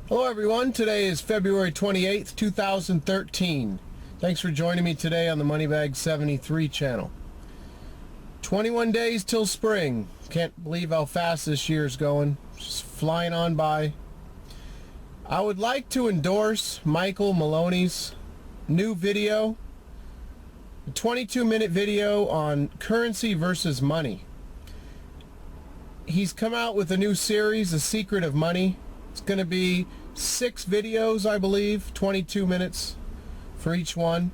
Hello everyone, today is February 28th, 2013. Thanks for joining me today on the Moneybag 73 channel. 21 days till spring. Can't believe how fast this year is going. Just flying on by. I would like to endorse Michael Maloney's new video, a 22-minute video on currency versus money. He's come out with a new series, The Secret of Money. It's going to be 6 videos, I believe, 22 minutes for each one.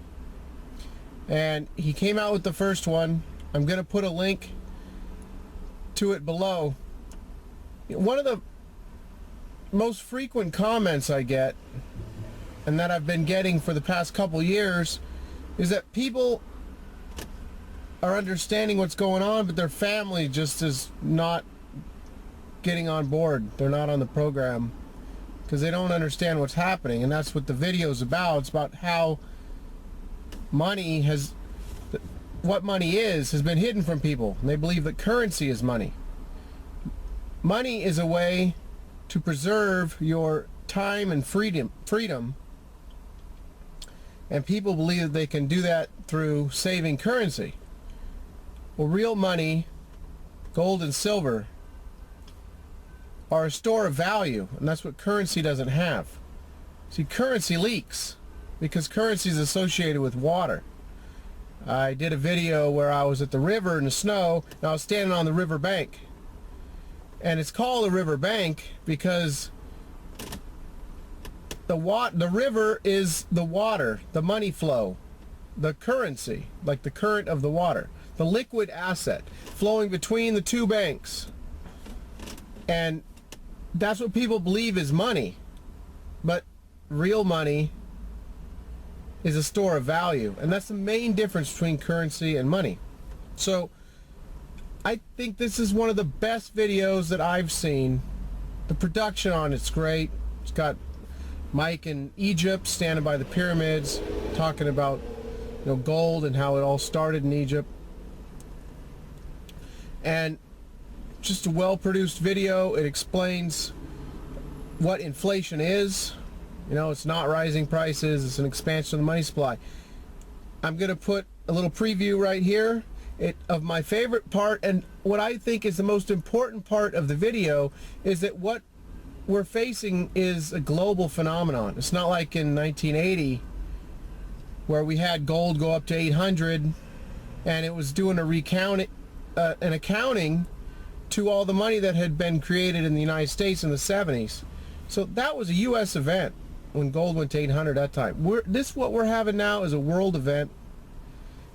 And he came out with the first one. I'm going to put a link to it below. One of the most frequent comments I get, and that I've been getting for the past couple years, is that people are understanding what's going on, but their family just is not getting on board. They're not on the program because they don't understand what's happening. And that's what the video is about. It's about how what money has been hidden from people. And they believe that currency is money. Money is a way to preserve your time and freedom. And people believe that they can do that through saving currency. Well, real money, gold and silver, are a store of value, and that's what currency doesn't have. See, currency leaks because currency is associated with water. I did a video where I was at the river in the snow, and I was standing on the river bank. And it's called a river bank because the river is the water, the money flow, the currency, like the current of the water, the liquid asset flowing between the two banks. And that's what people believe is money. But real money is a store of value. And that's the main difference between currency and money. So I think this is one of the best videos that I've seen. The production on it's great. It's got Mike in Egypt standing by the pyramids talking about gold and how it all started in Egypt. And just a well-produced video. It explains what inflation is. It's not rising prices. It's an expansion of the money supply. I'm going to put a little preview right here of my favorite part, and what I think is the most important part of the video is that what we're facing is a global phenomenon. It's not like in 1980 where we had gold go up to 800 and it was doing an accounting to all the money that had been created in the United States in the 70s. So that was a U.S. event when gold went to 800 that time. What we're having now is a world event.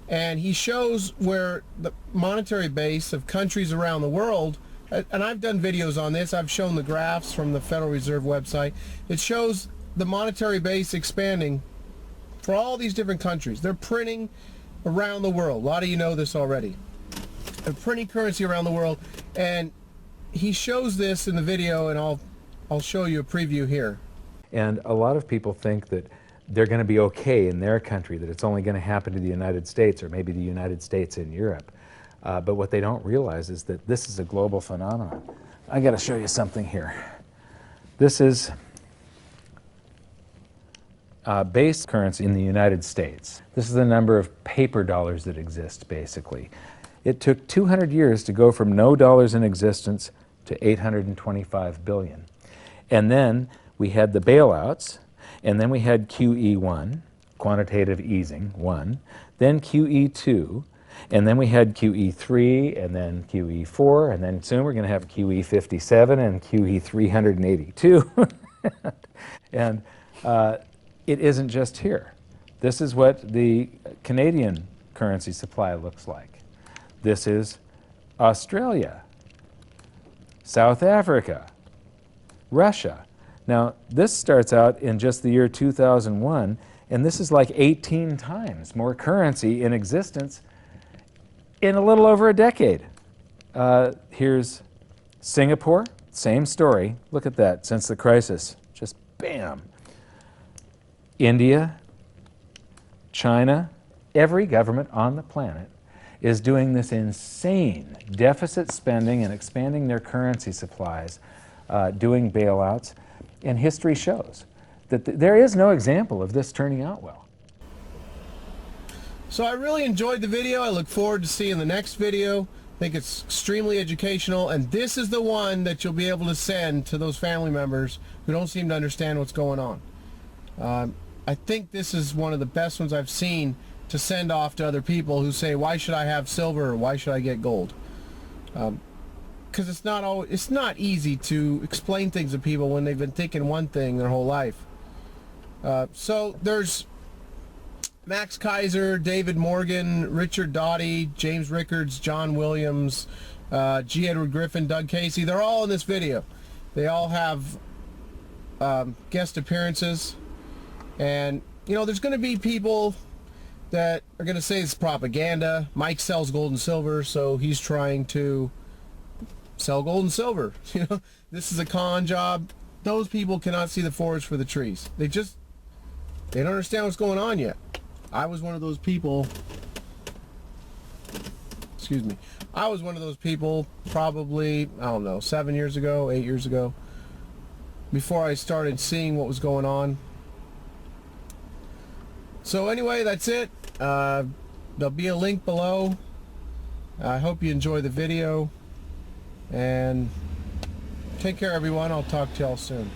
And he shows where the monetary base of countries around the world, and I've done videos on this, I've shown the graphs from the Federal Reserve website. It shows the monetary base expanding for all these different countries. They're printing around the world. A lot of you know this already. They're printing currency around the world, and he shows this in the video, and I'll show you a preview here. And a lot of people think that they're going to be okay in their country, that it's only going to happen to the United States or maybe the United States in Europe. But what they don't realize is that this is a global phenomenon. I got to show you something here. This is base currency in the United States. This is the number of paper dollars that exist, basically. It took 200 years to go from no dollars in existence to 825 billion. And then we had the bailouts, and then we had QE1, quantitative easing 1, then QE2, and then we had QE3, and then QE4, and then soon we're going to have QE57 and QE382. And it isn't just here. This is what the Canadian currency supply looks like. This is Australia, South Africa, Russia. Now, this starts out in just the year 2001, and this is like 18 times more currency in existence in a little over a decade. Here's Singapore, same story. Look at that, since the crisis, just bam. India, China, every government on the planet is doing this insane deficit spending and expanding their currency supplies, doing bailouts. And history shows that there is no example of this turning out well. So I really enjoyed the video. I look forward to seeing the next video. I think it's extremely educational, and this is the one that you'll be able to send to those family members who don't seem to understand what's going on. I think this is one of the best ones I've seen to send off to other people who say, why should I have silver or why should I get gold? Because it's not easy to explain things to people when they've been thinking one thing their whole life. So there's Max Kaiser, David Morgan, Richard Doughty, James Rickards, John Williams, G. Edward Griffin, Doug Casey. They're all in this video. They all have guest appearances. And, you know, there's going to be people that are going to say it's propaganda. Mike sells gold and silver, so he's trying to sell gold and silver. You know, this is a con job. Those people cannot see the forest for the trees. They don't understand what's going on yet. I was one of those people. Excuse me. I was one of those people probably, I don't know, 7 years ago, 8 years ago, before I started seeing what was going on. So anyway, that's it. There'll be a link below. I hope you enjoy the video. And take care, everyone. I'll talk to y'all soon.